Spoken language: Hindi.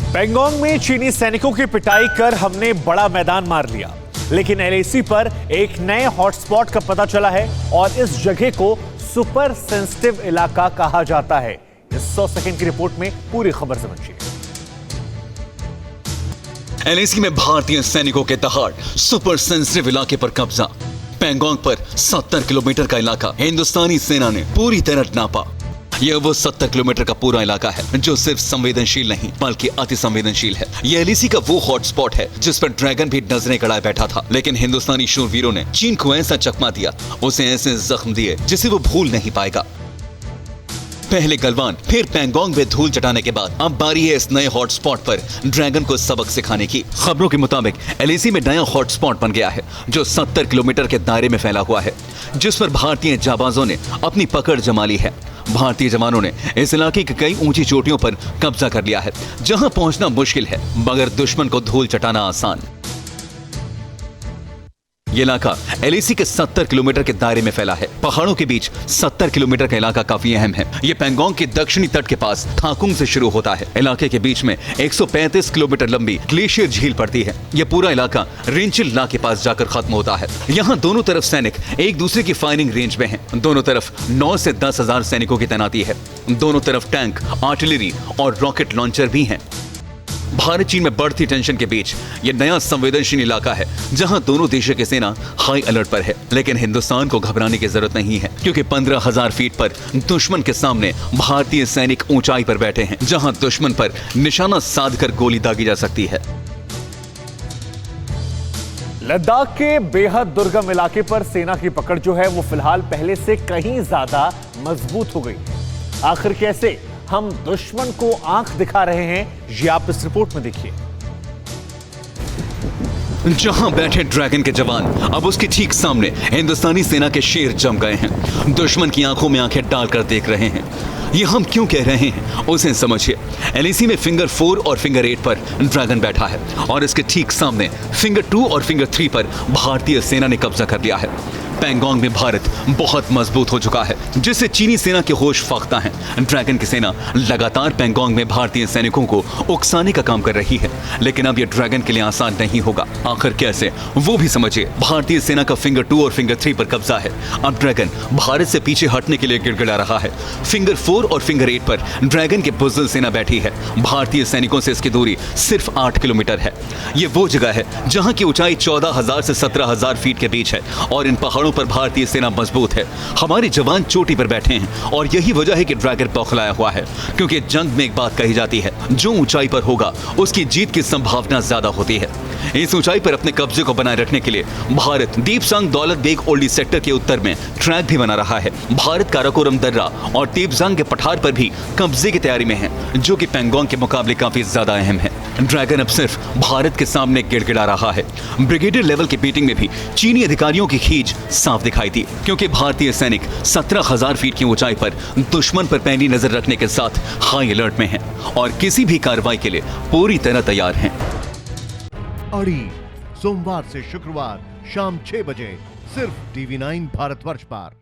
पेंगोंग में चीनी सैनिकों की पिटाई कर हमने बड़ा मैदान मार लिया, लेकिन एलएसी पर एक नए हॉटस्पॉट का पता चला है और इस जगह को सुपर सेंसिटिव इलाका कहा जाता है। इस 100 सेकंड की रिपोर्ट में पूरी खबर समझिए। एलएसी में भारतीय सैनिकों के दहाड़, सुपर सेंसिटिव इलाके पर कब्जा। पेंगोंग पर 70 किलोमीटर का इलाका हिंदुस्तानी सेना ने पूरी तरह नापा। यह वो 70 किलोमीटर का पूरा इलाका है जो सिर्फ संवेदनशील नहीं बल्कि अति संवेदनशील है। यह एलएसी का वो हॉटस्पॉट है जिस पर ड्रैगन भी नजरें गड़ाए बैठा था, लेकिन हिंदुस्तानी शूरवीरों ने चीन को ऐसा चकमा दिया, उसे ऐसे जख्म दिए जिसे वो भूल नहीं पाएगा। पहले गलवान फिर पेंगोंग में धूल चटाने के बाद अब बारी है इस नए हॉटस्पॉट पर ड्रैगन को सबक सिखाने की। खबरों के मुताबिक एलएसी में नया हॉटस्पॉट बन गया है जो 70 किलोमीटर के दायरे में फैला हुआ है, जिस पर भारतीय जाबाजों ने अपनी पकड़ जमा ली है। भारतीय जवानों ने इस इलाके की कई ऊंची चोटियों पर कब्जा कर लिया है, जहां पहुंचना मुश्किल है मगर दुश्मन को धूल चटाना आसान। यह इलाका एलएसी के 70 किलोमीटर के दायरे में फैला है। पहाड़ों के बीच 70 किलोमीटर का इलाका काफी अहम है। यह पेंगोंग के दक्षिणी तट के पास थाकुंग से शुरू होता है। इलाके के बीच में 135 किलोमीटर लंबी ग्लेशियर झील पड़ती है। यह पूरा इलाका रिंचिल ला के पास जाकर खत्म होता है। यहाँ दोनों तरफ सैनिक एक दूसरे की फायरिंग रेंज में हैं। दोनों तरफ 9 से 10 हजार सैनिकों की तैनाती है। दोनों तरफ टैंक, आर्टिलरी और रॉकेट लॉन्चर भी हैं। भारत चीन में बढ़ती टेंशन के बीच यह नया संवेदनशील इलाका है जहां दोनों देशों की सेना हाई अलर्ट पर है। लेकिन हिंदुस्तान को घबराने की जरूरत नहीं है, क्योंकि 15,000 फीट पर दुश्मन के सामने भारतीय सैनिक ऊंचाई पर बैठे हैं, जहां दुश्मन पर निशाना साधकर गोली दागी जा सकती है। लद्दाख के बेहद दुर्गम इलाके पर सेना की पकड़ जो है वो फिलहाल पहले से कहीं ज्यादा मजबूत हो गई। आखिर कैसे हम दुश्मन को आंख दिखा रहे हैं, ये आप इस रिपोर्ट में देखिए। जहां बैठे ड्रैगन के जवान अब उसके ठीक सामने हिंदुस्तानी सेना के शेर जम गए हैं। दुश्मन की आंखों में आंखें डालकर देख रहे हैं। ये हम क्यों कह रहे हैं उसे समझिए। एलएसी में फिंगर 4 और फिंगर 8 पर ड्रैगन बैठा है और इसके ठीक सामने फिंगर 2 और फिंगर 3 पर भारतीय सेना ने कब्जा कर लिया है। पेंगोंग में भारत बहुत मजबूत हो चुका है, जिससे चीनी सेना के होश फाख्ता हैं। ड्रैगन की सेना लगातार पेंगोंग में भारतीय सैनिकों को उकसाने का काम कर रही है, लेकिन अब यह ड्रैगन के लिए आसान नहीं होगा। आखिर कैसे, वो भी समझिए। भारतीय सेना का फिंगर 2 और फिंगर 3 पर कब्जा है। अब ड्रैगन भारत से पीछे हटने के लिए गिड़गिड़ा रहा है। फिंगर 4 और फिंगर 8 पर ड्रैगन की बुज़दिल सेना बैठी है। भारतीय सैनिकों से इसकी दूरी सिर्फ 8 किलोमीटर है। ये वो जगह है जहां की ऊंचाई 14,000 से 17,000 फीट के बीच है और इन पहाड़ों पर भारतीय सेना मजबूत है। हमारे जवान चोटी पर बैठे हैं और यही वजह है कि ड्रैगन बौखलाया हुआ है, क्योंकि जंग में एक बात कही जाती है, जो ऊंचाई पर होगा उसकी जीत की संभावना ज्यादा होती है। इस ऊंचाई पर अपने कब्जे को बनाए रखने के लिए भारत दीपसांग दौलत बेग ओल्डी सेक्टर के उत्तर में ट्रैक भी बना रहा है। भारत काराकोरम दर्रा और तेपजांग के पठार पर भी कब्जे की तैयारी में है, जो कि पेंगोंग के मुकाबले काफी ज्यादा अहम है। ड्रैगन अब सिर्फ भारत के सामने गिड़गिड़ा रहा है। ब्रिगेडियर लेवल की मीटिंग में भी चीनी अधिकारियों की खींच साफ दिखाई दी, क्योंकि भारतीय सैनिक 17,000 फीट की ऊंचाई पर दुश्मन पर पैनी नजर रखने के साथ हाई अलर्ट में हैं और किसी भी कार्रवाई के लिए पूरी तरह तैयार हैं। अड़ी सोमवार से शुक्रवार शाम 6 बजे सिर्फ TV9 भारतवर्ष पर।